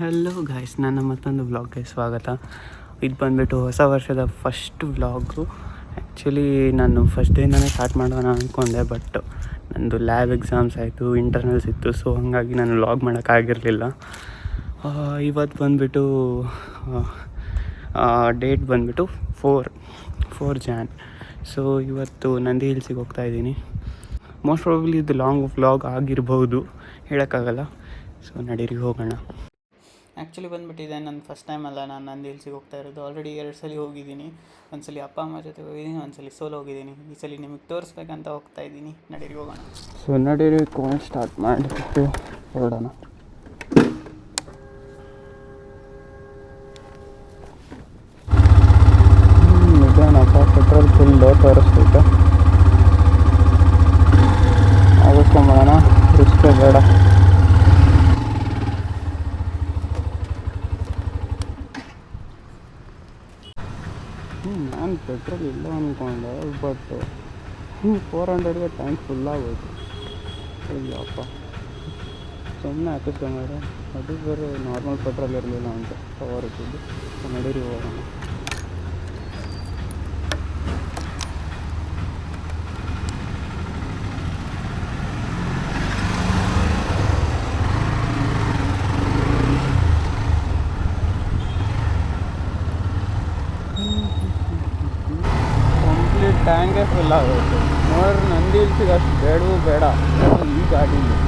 Hello guys, ನನ್ನ ಮತ್ತೊಂದು ವ್ಲಾಗ್ಗೆ ಸ್ವಾಗತ. ಇದು ಬಂದುಬಿಟ್ಟು ಹೊಸ ವರ್ಷದ ಫಸ್ಟ್ ವ್ಲಾಗು. ಆ್ಯಕ್ಚುಲಿ ನಾನು ಫಸ್ಟ್ ಡೇಯಿಂದನೇ ಸ್ಟಾರ್ಟ್ ಮಾಡೋಣ ಅಂದ್ಕೊಂಡೆ, ಬಟ್ ನಂದು ಲ್ಯಾಬ್ ಎಕ್ಸಾಮ್ಸ್ ಆಯಿತು, ಇಂಟರ್ನಲ್ಸ್ ಇತ್ತು. ಸೊ ಹಾಗಾಗಿ ನಾನು ವ್ಲಾಗ್ ಮಾಡೋಕ್ಕಾಗಿರಲಿಲ್ಲ. ಇವತ್ತು ಬಂದುಬಿಟ್ಟು ಡೇಟ್ ಬಂದುಬಿಟ್ಟು 4 ಜಾನ್. ಸೊ ಇವತ್ತು ನಂದಿ ಹಿಲ್ಸಿಗೆ ಹೋಗ್ತಾಯಿದ್ದೀನಿ. ಮೋಸ್ಟ್ ಪ್ರಾಬಬ್ಲಿ ಇದು ಲಾಂಗ್ ವ್ಲಾಗ್ ಆಗಿರ್ಬೋದು, ಹೇಳೋಕ್ಕಾಗಲ್ಲ. ಸೊ ನಡೀರಿ ಹೋಗೋಣ. ಆ್ಯಕ್ಚುಲಿ ಬಂದುಬಿಟ್ಟಿದೆ ನನ್ನ ಫಸ್ಟ್ ಟೈಮ್ ಅಲ್ಲ ನಾನು ನಂದಿ ಹಿಲ್ಸಿಗೆ ಹೋಗ್ತಾ ಇರೋದು. ಆಲ್ರೆಡಿ 2 ಸಲ ಹೋಗಿದ್ದೀನಿ. ಒಂದು ಸಲ ಅಪ್ಪ ಅಮ್ಮ ಜೊತೆ ಹೋಗಿದ್ದೀನಿ, ಒಂದು ಸಲ ಸೋಲೋ ಹೋಗಿದ್ದೀನಿ. ಈ ಸಲ ನಿಮಗೆ ತೋರಿಸ್ಬೇಕಂತ ಹೋಗ್ತಾ ಇದ್ದೀನಿ. ನಡೀರಿ ಹೋಗೋಣ. ಸೊ ನಡೀರಿ ಸ್ಟಾರ್ಟ್ ಮಾಡಿಬಿಟ್ಟು ಹೊರಡೋಣ. ನಿಜಾನಪ್ಪ, ಪೆಟ್ರೋಲ್ ಫುಲ್ ಲೋ ತೋರಿಸ್ತೈತೆ. ಆಗಿಸ್ಕೊಂಬೋಣ, ರಿಸ್ಕ್ ಬೇಡ. ನಾನು ಪೆಟ್ರೋಲ್ ಇಲ್ಲ ಅಂದ್ಕೊಂಡೆ, ಬಟ್ 400ಗೆ ಟ್ಯಾಂಕ್ ಫುಲ್ಲಾಗೋಯ್ತು. ಅಯ್ಯಪ್ಪ, ಸುಮ್ಮನೆ ಹಾಕಿಸ್ಕೊಂಡ್ರೆ ಅದು ಬೇರೆ ನಾರ್ಮಲ್ ಪೆಟ್ರೋಲ್ ಇರಲಿಲ್ಲ ಅಂತ ಪವರ್ ಇಟ್ಟಿದ್ದು. ನಡೀರಿ ಹೋಗೋಣ. ಟ್ಯಾಂಕೇ ಫುಲ್ ಆಗೋಯ್ತು. ನೋಡ್ರಿ, ನಂದಿ ಹಿಲ್ಸಿಗೆ ಅಷ್ಟು ಬೇಡವೂ ಬೇಡ ಈ ಗಾಡೀಲಿ.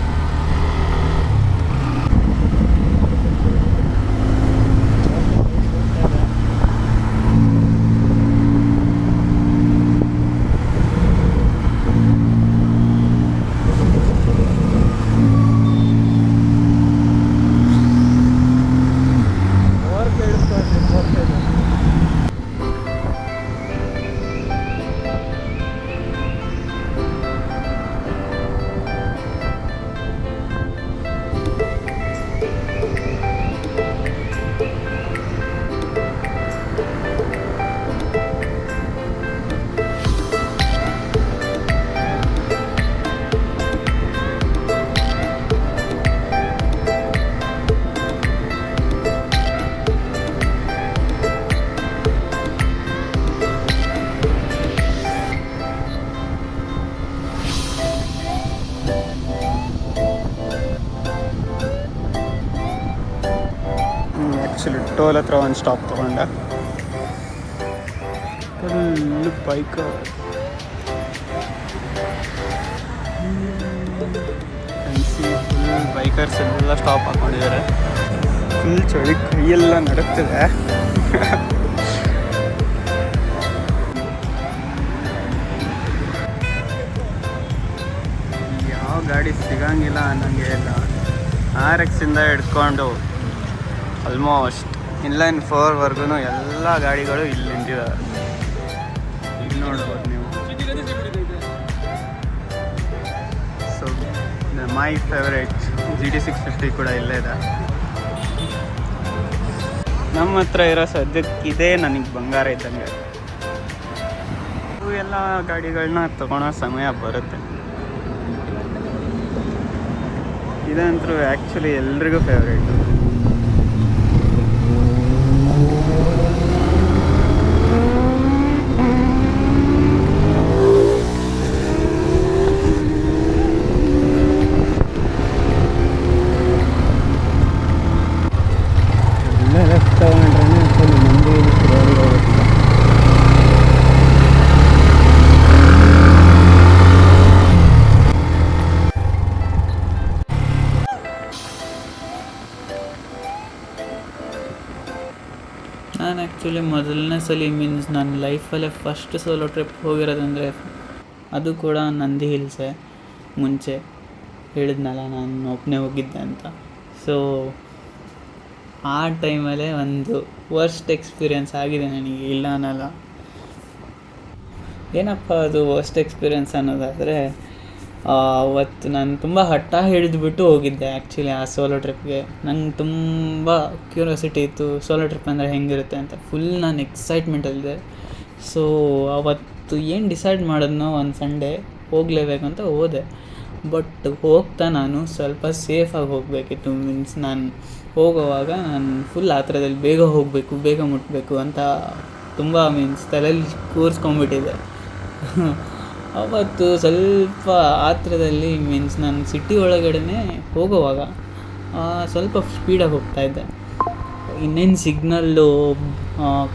ಆ್ಯಕ್ಚುಲಿ ಟೋಲ್ ಹತ್ರ ಒಂದು ಸ್ಟಾಪ್ ತೊಗೊಂಡೆ. ಫುಲ್ ಬೈಕ್ ಫುಲ್ ಬೈಕರ್ಸ್ ಎಲ್ಲ ಸ್ಟಾಪ್ ಹಾಕ್ಕೊಂಡಿದ್ದಾರೆ. ಫುಲ್ ಚಳಿ, ಕೈಯೆಲ್ಲ ನಡುಕ್ತಿದೆ. ಯಾವ ಗಾಡಿ ಸಿಗಂಗಿಲ್ಲ ಅನ್ನಂಗೆ ಇಲ್ಲ. RXಯಿಂದ ಹಿಡ್ಕೊಂಡು ಆಲ್ಮೋಸ್ಟ್ ಇನ್ಲೈನ್ 4ವರೆಗೂ ಎಲ್ಲ ಗಾಡಿಗಳು ಇಲ್ಲಿ ನಿಂತಿದ್ದಾವೆ. ಇಲ್ಲಿ ನೋಡ್ಬೋದು ನೀವು. ಸೊ ಮೈ ಫೇವ್ರೇಟ್ GT650 ಕೂಡ ಇಲ್ಲೇ ಇದೆ. ನಮ್ಮ ಹತ್ರ ಇರೋ ಸದ್ಯಕ್ಕೆ ಇದೇ ನನಗೆ ಬಂಗಾರ ಇದ್ದಂಗೆ. ಎಲ್ಲ ಗಾಡಿಗಳನ್ನ ತೊಗೊಳೋ ಸಮಯ ಬರುತ್ತೆ. ಇದಂತೂ ಆ್ಯಕ್ಚುಲಿ ಎಲ್ರಿಗೂ ಫೇವ್ರೇಟು. ನಾನು ಆ್ಯಕ್ಚುಲಿ ಮೊದಲನೇ ಸಲ ಮೀನ್ಸ್ ನನ್ನ ಲೈಫಲ್ಲೇ ಫಸ್ಟ್ ಸೋಲೋ ಟ್ರಿಪ್ ಹೋಗಿರೋದಂದರೆ ಅದು ಕೂಡ ನಂದಿ ಹಿಲ್ಸೇ. ಮುಂಚೆ ಹೇಳಿದ್ನಲ್ಲ ನಾನು ಒಬ್ಬನೇ ಹೋಗಿದ್ದೆ ಅಂತ. ಸೊ ಆ ಟೈಮಲ್ಲೇ ಒಂದು ವರ್ಸ್ಟ್ ಎಕ್ಸ್ಪೀರಿಯೆನ್ಸ್ ಆಗಿದೆ ನನಗೆ, ಇಲ್ಲ ಅನ್ನಲ್ಲ. ಏನಪ್ಪ ಅದು ವರ್ಸ್ಟ್ ಎಕ್ಸ್ಪೀರಿಯೆನ್ಸ್ ಅನ್ನೋದಾದರೆ, ಅವತ್ತು ನಾನು ತುಂಬ ಹಠ ಹಿಡಿದ್ಬಿಟ್ಟು ಹೋಗಿದ್ದೆ ಆ್ಯಕ್ಚುಲಿ ಆ ಸೋಲೋ ಟ್ರಿಪ್ಗೆ. ನಂಗೆ ತುಂಬ ಕ್ಯೂರಿಯಾಸಿಟಿ ಇತ್ತು ಸೋಲೋ ಟ್ರಿಪ್ ಅಂದರೆ ಹೆಂಗಿರುತ್ತೆ ಅಂತ. ಫುಲ್ ನಾನು ಎಕ್ಸೈಟ್ಮೆಂಟಲ್ಲಿದ್ದೆ. ಸೊ ಅವತ್ತು ಏನು ಡಿಸೈಡ್ ಮಾಡಿದ್ನೋ, ಒಂದು ಸಂಡೇ ಹೋಗಲೇಬೇಕಂತ ಹೋದೆ. ಬಟ್ ಹೋಗ್ತಾ ನಾನು ಸ್ವಲ್ಪ ಸೇಫಾಗಿ ಹೋಗಬೇಕಿತ್ತು. ಮೀನ್ಸ್ ನಾನು ಹೋಗುವಾಗ ನಾನು ಫುಲ್ ಆತರದಲ್ಲಿ ಬೇಗ ಹೋಗಬೇಕು, ಬೇಗ ಮುಟ್ಟಬೇಕು ಅಂತ ತುಂಬ ತಲೆಯಲ್ಲಿ ಕೂರಿಸ್ಕೊಂಡ್ಬಿಟ್ಟಿದ್ದೆ. ಅವತ್ತು ಸ್ವಲ್ಪ ಆತರದಲ್ಲಿ ನಾನು ಸಿಟಿ ಒಳಗಡೆ ಹೋಗುವಾಗ ಸ್ವಲ್ಪ ಸ್ಪೀಡಾಗಿ ಹೋಗ್ತಾಯಿದ್ದೆ. ಇನ್ನೇನು ಸಿಗ್ನಲ್ಲು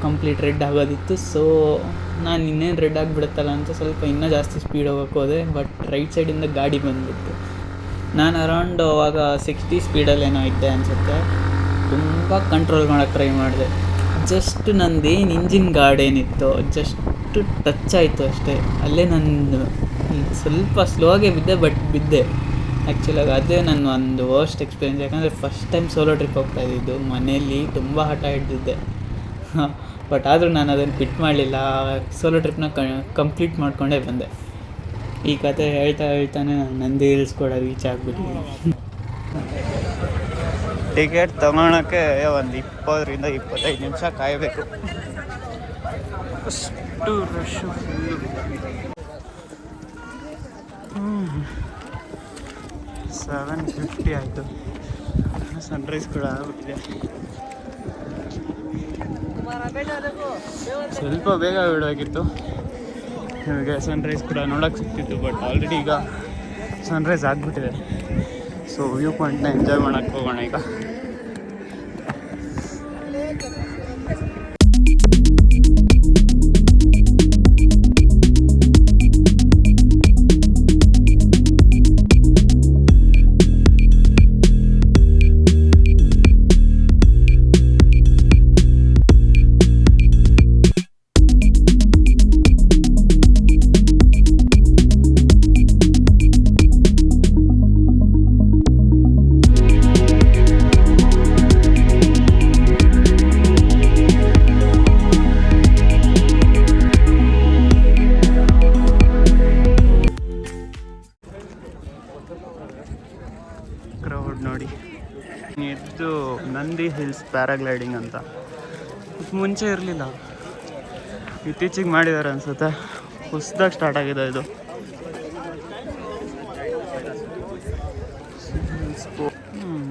ಕಂಪ್ಲೀಟ್ ರೆಡ್ ಆಗೋದಿತ್ತು. ಸೊ ನಾನು ಇನ್ನೇನು ರೆಡ್ ಆಗಿಬಿಡುತ್ತಲ್ಲ ಅಂತ ಸ್ವಲ್ಪ ಇನ್ನೂ ಜಾಸ್ತಿ ಸ್ಪೀಡ್ ಹೋಗೋಕ್ಕೆ ಹೋದೆ. ಬಟ್ ರೈಟ್ ಸೈಡಿಂದ ಗಾಡಿ ಬಂದುಬಿಟ್ಟು ನಾನು ಅರೌಂಡ್ ಅವಾಗ 60 ಸ್ಪೀಡಲ್ಲೇನೋ ಇದ್ದೆ ಅನಿಸುತ್ತೆ. ತುಂಬ ಕಂಟ್ರೋಲ್ ಮಾಡೋಕ್ಕೆ ಟ್ರೈ ಮಾಡಿದೆ. ಜಸ್ಟ್ ನಂದೇನು ಇಂಜಿನ್ ಗಾರ್ಡ್ ಏನಿತ್ತು ಜಸ್ಟ್ ಟಚ್ ಆಯಿತು ಅಷ್ಟೇ. ಅಲ್ಲೇ ನಂದು ಸ್ವಲ್ಪ ಸ್ಲೋ ಆಗೇ ಬಿದ್ದೆ, ಬಟ್ ಬಿದ್ದೆ. ಆ್ಯಕ್ಚುಲಾಗಿ ಅದೇ ನನ್ನ ಒಂದು ವರ್ಸ್ಟ್ ಎಕ್ಸ್ಪೀರಿಯೆನ್ಸ್. ಯಾಕಂದರೆ ಫಸ್ಟ್ ಟೈಮ್ ಸೋಲೋ ಟ್ರಿಪ್ ಹೋಗ್ತಾಯಿದ್ದಿದ್ದು. ಮನೇಲಿ ತುಂಬ ಹಠ ಹಿಡ್ದಿದ್ದೆ. ಬಟ್ ಆದರೂ ನಾನು ಅದನ್ನು ಬಿಟ್ಟು ಮಾಡಲಿಲ್ಲ. ಸೋಲೋ ಟ್ರಿಪ್ನ ಕಂಪ್ಲೀಟ್ ಮಾಡಿಕೊಂಡೇ ಬಂದೆ. ಈ ಕತೆ ಹೇಳ್ತಾನೆ ನಾನು ನಂದಿ ಹಿಲ್ಸ್ ಕೂಡ ರೀಚ್ ಆಗಿಬಿಟ್ಟಿದ್ದೀನಿ. ಟಿಕೆಟ್ ತಗೊಳಕ್ಕೆ ಒಂದು 20-25 ನಿಮಿಷ ಕಾಯಬೇಕು. ಅಷ್ಟು ರಶ್ಶು ಫುಲ್ಲು. 7:50 ಆಯಿತು. ಸನ್ರೈಸ್ ಕೂಡ ಆಗುತ್ತೆ. ಸ್ವಲ್ಪ ಬೇಗ ಬಿಡಬೇಕಿತ್ತು, ನಿಮಗೆ ಸನ್ರೈಸ್ ಕೂಡ ನೋಡೋಕ್ಕೆ ಸಿಗ್ತಿತ್ತು. ಬಟ್ ಆಲ್ರೆಡಿ ಈಗ ಸನ್ರೈಸ್ ಆಗಿಬಿಟ್ಟಿದೆ. ಸೊ ವ್ಯೂ ಪಾಯಿಂಟ್ನ ಎಂಜಾಯ್ ಮಾಡೋಕ್ಕೆ ಹೋಗೋಣ ಈಗ. ಕ್ರೌಡ್ ನೋಡಿ. ಇದು ನಂದಿ ಹಿಲ್ಸ್ ಪ್ಯಾರಾಗ್ಲೈಡಿಂಗ್ ಅಂತ ಮುಂಚೆ ಇರಲಿಲ್ಲ, ಇತ್ತೀಚೆಗೆ ಮಾಡಿದ್ದಾರೆ ಅನಿಸುತ್ತೆ. ಹೊಸದಾಗಿ ಸ್ಟಾರ್ಟ್ ಆಗಿದೆ ಇದು.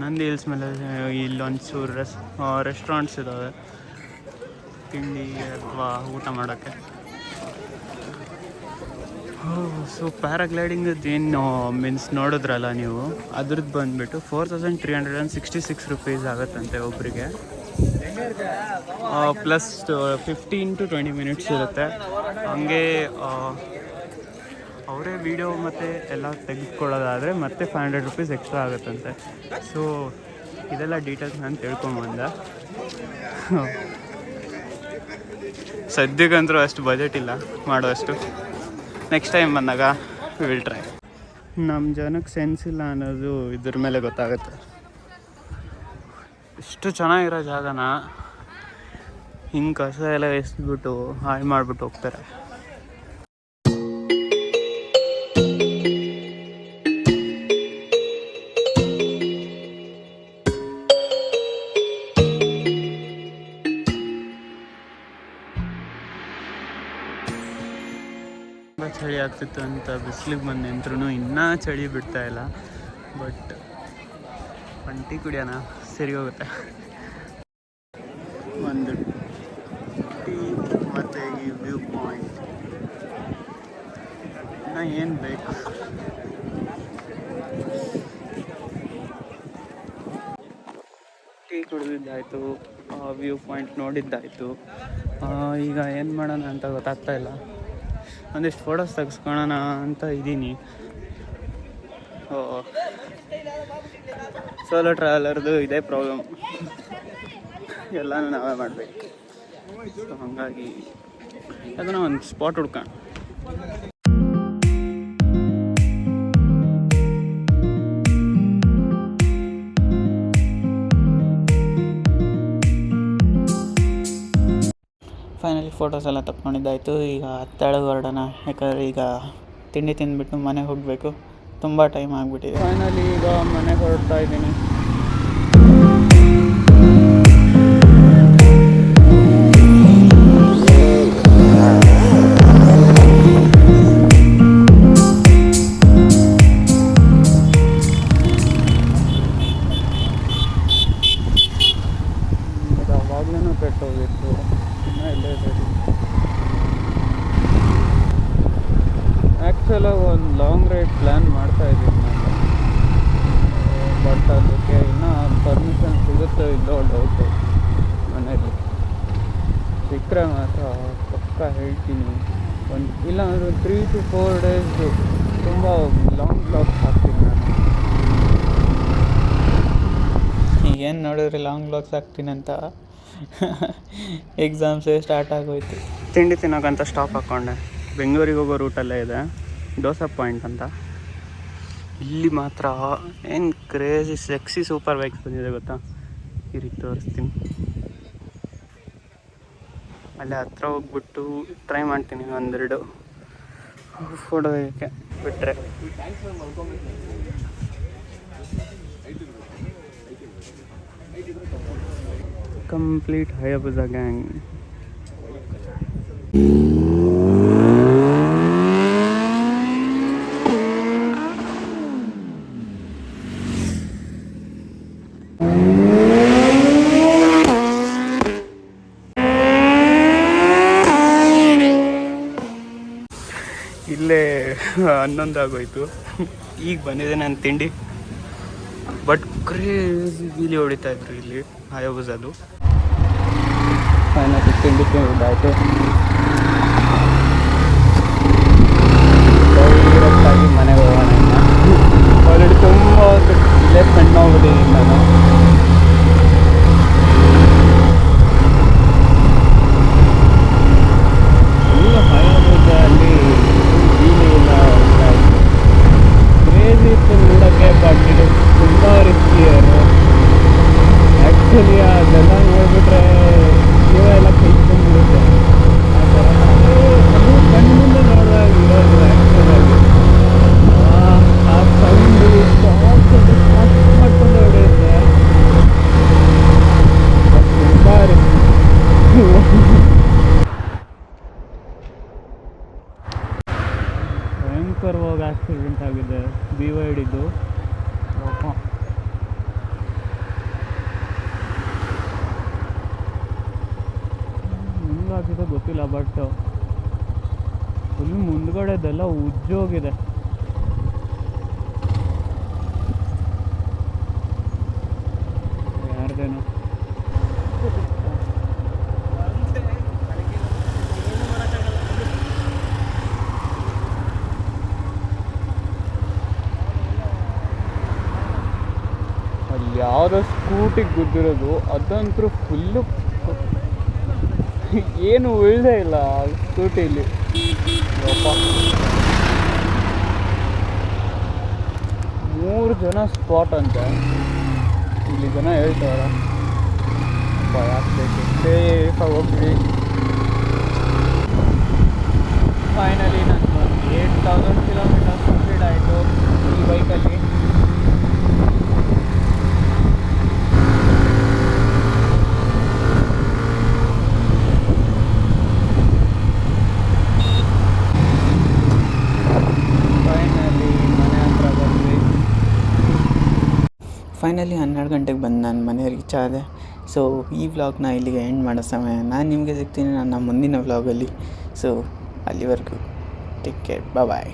ನಂದಿ ಹಿಲ್ಸ್ ಮೇಲೆ ಇಲ್ಲೊಂಚೂರು ರೆಸ್ಟೋರೆಂಟ್ಸ್ ಇದ್ದಾವೆ ತಿಂಡಿ ಅಥವಾ ಊಟ ಮಾಡೋಕ್ಕೆ. ಸೊ ಪ್ಯಾರಾಗ್ಲೈಡಿಂಗ್ ಏನು ನೋಡಿದ್ರಲ್ಲ ನೀವು, ಅದ್ರದ್ದು ಬಂದುಬಿಟ್ಟು 4,366 ರೂಪೀಸ್ ಆಗುತ್ತಂತೆ ಒಬ್ಬರಿಗೆ. ಪ್ಲಸ್ 15 to 20 ಮಿನಿಟ್ಸ್ ಇರುತ್ತೆ. ಹಂಗೆ ಅವರೇ ವೀಡಿಯೋ ಮತ್ತು ಎಲ್ಲ ತೆಗೆದುಕೊಳ್ಳೋದಾದರೆ ಮತ್ತೆ 500 ರೂಪೀಸ್ ಎಕ್ಸ್ಟ್ರಾ ಆಗುತ್ತಂತೆ. ಸೊ ಇದೆಲ್ಲ ಡೀಟೇಲ್ಸ್ ನಾನು ತಿಳ್ಕೊಂಬಂದೆ. ಸದ್ಯಕ್ಕಂತೂ ಅಷ್ಟು ಬಜೆಟ್ ಇಲ್ಲ ಮಾಡೋಷ್ಟು. ನೆಕ್ಸ್ಟ್ ಟೈಮ್ ಬಂದಾಗ ವಿಲ್ ಟ್ರೈ. ನಮ್ಮ ಜನಕ್ಕೆ ಸೆನ್ಸ್ ಇಲ್ಲ ಅನ್ನೋದು ಇದ್ರ ಮೇಲೆ ಗೊತ್ತಾಗುತ್ತೆ. ಇಷ್ಟು ಚೆನ್ನಾಗಿರೋ ಜಾಗನ ಹಿಂಗೆ ಕಸ ಎಲ್ಲ ಎಸ್ಬಿಟ್ಟು ಹಾಳು ಮಾಡಿಬಿಟ್ಟು ಹೋಗ್ತಾರೆ. ಚಳಿ ಆಗ್ತಿತ್ತು ಅಂತ ಬಿಸಿಲಿಗೆ ಬಂದು ನಿಂತ್ರೂ ಇನ್ನೂ ಚಳಿ ಬಿಡ್ತಾ ಇಲ್ಲ. ಬಟ್ ಒಂದು ಟೀ ಕುಡಿಯೋಣ, ಸರಿ ಹೋಗುತ್ತೆ. ಒಂದು ಟೀ ಮತ್ತು ಈ ವ್ಯೂ ಪಾಯಿಂಟ್ ಇನ್ನು ಏನು ಬೇಕು. ಟೀ ಕುಡಿದಿದ್ದಾಯಿತು, ವ್ಯೂ ಪಾಯಿಂಟ್ ನೋಡಿದ್ದಾಯಿತು. ಈಗ ಏನು ಮಾಡೋಣ ಅಂತ ಗೊತ್ತಾಗ್ತಾ ಇಲ್ಲ. ಒಂದಿಷ್ಟು ಫೋಟೋಸ್ ತೆಗೆಸ್ಕೊಳ್ಳೋಣ ಅಂತ ಇದ್ದೀನಿ. ಸೋಲೋ ಟ್ರಾವೆಲರ್ದು ಇದೇ ಪ್ರಾಬ್ಲಮ್, ಎಲ್ಲನೂ ನಾವೇ ಮಾಡಬೇಕು. ಸೊ ಹಾಗಾಗಿ ಅದನ್ನು ಒಂದು ಸ್ಪಾಟ್ ಹುಡ್ಕೋಣ. ಫೈನಲಿ ಫೋಟೋಸ್ ಎಲ್ಲ ತಗೊಂಡಿದ್ದಾಯಿತು. ಈಗ ತೆಳಗೆ ಹೊರಡೋಣ, ಯಾಕಂದರೆ ಈಗ ತಿಂಡಿ ತಿಂದುಬಿಟ್ಟು ಮನೆಗೆ ಹೋಗಬೇಕು. ತುಂಬ ಟೈಮ್ ಆಗಿಬಿಟ್ಟಿದೆ. ಫೈನಲಿ ಈಗ ಮನೆಗೆ ಹೊರಡ್ತಾ ಇದ್ದೀನಿ. ಆಗಲೂ ಕೆಟ್ಟೋಗಿತ್ತು, ಇನ್ನೂ ಇಲ್ಲೇ ಇದೆ. ಆ್ಯಕ್ಚುಲಾಗಿ ಒಂದು ಲಾಂಗ್ ರೈಡ್ ಪ್ಲ್ಯಾನ್ ಮಾಡ್ತಾಯಿದ್ದೀನಿ ನಾನು, ಬಟ್ ಅದಕ್ಕೆ ಇನ್ನೂ ಪರ್ಮಿಷನ್ ಸಿಗುತ್ತೋ ಇಲ್ಲೋ ಡೌಟು. ಮನೇಲಿ ಸಿಕ್ಕರೆ ಮಾತ್ರ ಪಕ್ಕ ಹೇಳ್ತೀನಿ. ಇಲ್ಲ ಅಂದರೆ 3 to 4 days ತುಂಬ ಲಾಂಗ್ ಬ್ಲಾಗ್ಸ್ ಹಾಕ್ತೀನಿ ನಾನು. ಈಗೇನು ನೋಡಿದ್ರೆ ಲಾಂಗ್ ಬ್ಲಾಗ್ಸ್ ಹಾಕ್ತೀನಂತ ಎಕ್ಸಾಮ್ಸೇ ಸ್ಟಾರ್ಟ್ ಆಗೋಯ್ತು. ತಿಂಡಿ ತಿನ್ನೋಕ್ಕಂತ ಸ್ಟಾಪ್ ಹಾಕ್ಕೊಂಡೆ. ಬೆಂಗಳೂರಿಗೆ ಹೋಗೋ ರೂಟಲ್ಲೇ ಇದೆ ದೋಸೆ ಪಾಯಿಂಟ್ ಅಂತ. ಇಲ್ಲಿ ಮಾತ್ರ ಏನು ಕ್ರೇಜಿ ಸೆಕ್ಸಿ ಸೂಪರ್ ಬೈಕ್ಸ್ ಬಂದಿದೆ ಗೊತ್ತಾ, ಈ ರೀತಿ ತೋರಿಸ್ತೀನಿ. ಅಲ್ಲೇ ಹತ್ರ ಹೋಗ್ಬಿಟ್ಟು ಟ್ರೈ ಮಾಡ್ತೀನಿ ಒಂದೆರಡು ಫೋಟೋ ತೆಗಿಯೋಕ್ಕೆ ಬಿಟ್ಟರೆ. Complete Hayabusa gang. ಇಲ್ಲೇ 11 ಆಗೋಯ್ತು. ಈಗ ಬಂದಿದೆ ನನ್ನ ತಿಂಡಿ. ಬಟ್ ಕ್ರೇಜಿ ವೀಲಿ ಹೊಡಿತಾಯಿದ್ರು ಇಲ್ಲಿ ಹಯಾಬುಸಾದು. ಫೈನಲಿ ತಿಂಡಿ ತಿಂದಾಯಿತು. ಡೈರೆಕ್ಟಾಗಿ ಮನೆಗೆ ಹೋಗೋಣ. ಆಲ್ರೆಡಿ ತುಂಬ ಹೊತ್ತು ಇಲ್ಲೇ ಸ್ಪೆಂಡ್ ಮಾಡ್ಬಿಟ್ಟಿದ್ದೀನಿ ನಾನು. ಫುಲ್ ಹಯಾಬುಸಲ್ಲಿ ವೀಲಿ ಎಲ್ಲ ಹೊಡ್ತಾಯಿತ್ತು. ಕ್ರೇಜಿ ಇತ್ತು ನೋಡೋಕ್ಕೆ, ಬಟ್ ಇದು ತುಂಬ ರಿಸ್ಕಿಯರು. ಆ್ಯಕ್ಚುಲಿ ಅದೆಲ್ಲ ನೋಡಿಬಿಟ್ರೆ ಜೀವ ಕೈ ಬಂದ್ಬಿಡುತ್ತೆ. ಆ ಥರ ಅದು ಕಣ್ಣಿಂದ ನೋಡುವಾಗ ಇರೋದು ಆ್ಯಕ್ಚುಲಾಗಿ. ಆ ಸೌಂಡು ಮಾಡ್ಕೊಂಡು ಹೊಡೆಯುತ್ತೆ. ಬಟ್ ತುಂಬ ರಿಸ್ಕಿ. ಭಯಂಕರವಾಗಿ ಆಕ್ಸಿಡೆಂಟ್ ಆಗಿದೆ BYD. ಹೆಂಗಾಗಿದೆ ಗೊತ್ತಿಲ್ಲ, ಬಟ್ ಫುಲ್ ಮುಂದ್ಗಡೆದೆಲ್ಲ ಉಜ್ಜೋಗಿದೆ. ಯಾರ್ದೇನೋ ಅಲ್ಲಿ ಯಾವುದೋ ಸ್ಕೂಟಿಗೆ ಗುದ್ದಿರೋದು, ಅದಂತೂ ಫುಲ್ಲು ಏನು ಉಳಿದೇ ಇಲ್ಲ ಆ ಸ್ಕೂಟಿಲಿ. 3 ಜನ ಸ್ಪಾಟ್ ಅಂತೆ ಇಲ್ಲಿ ಜನ ಹೇಳ್ತಾರ. ಯಾಕೆ ಸೇಫಾಗಿ ಹೋಗ್ಬಿಡಿ. ಫೈನಲಿ ನಾನು 8,000 ಕಿಲೋಮೀಟರ್ಸ್ ಕಂಪ್ಲೀಟ್ ಆಯಿತು ಈ ಬೈಕಲ್ಲಿ. ಫೈನಲಿ 12 ಗಂಟೆಗೆ ಬಂದು ನಾನು ಮನೆ ರೀಚ್ ಆದೆ. ಸೊ ಈ ವ್ಲಾಗ್ನ ಇಲ್ಲಿಗೆ ಎಂಡ್ ಮಾಡೋ ಸಮಯ. ನಾನು ನಿಮಗೆ ಸಿಗ್ತೀನಿ ನನ್ನ ಮುಂದಿನ ವ್ಲಾಗಲ್ಲಿ. ಸೊ ಅಲ್ಲಿವರೆಗೂ ಟೇಕ್ ಕೇರ್, ಬಾಯ್.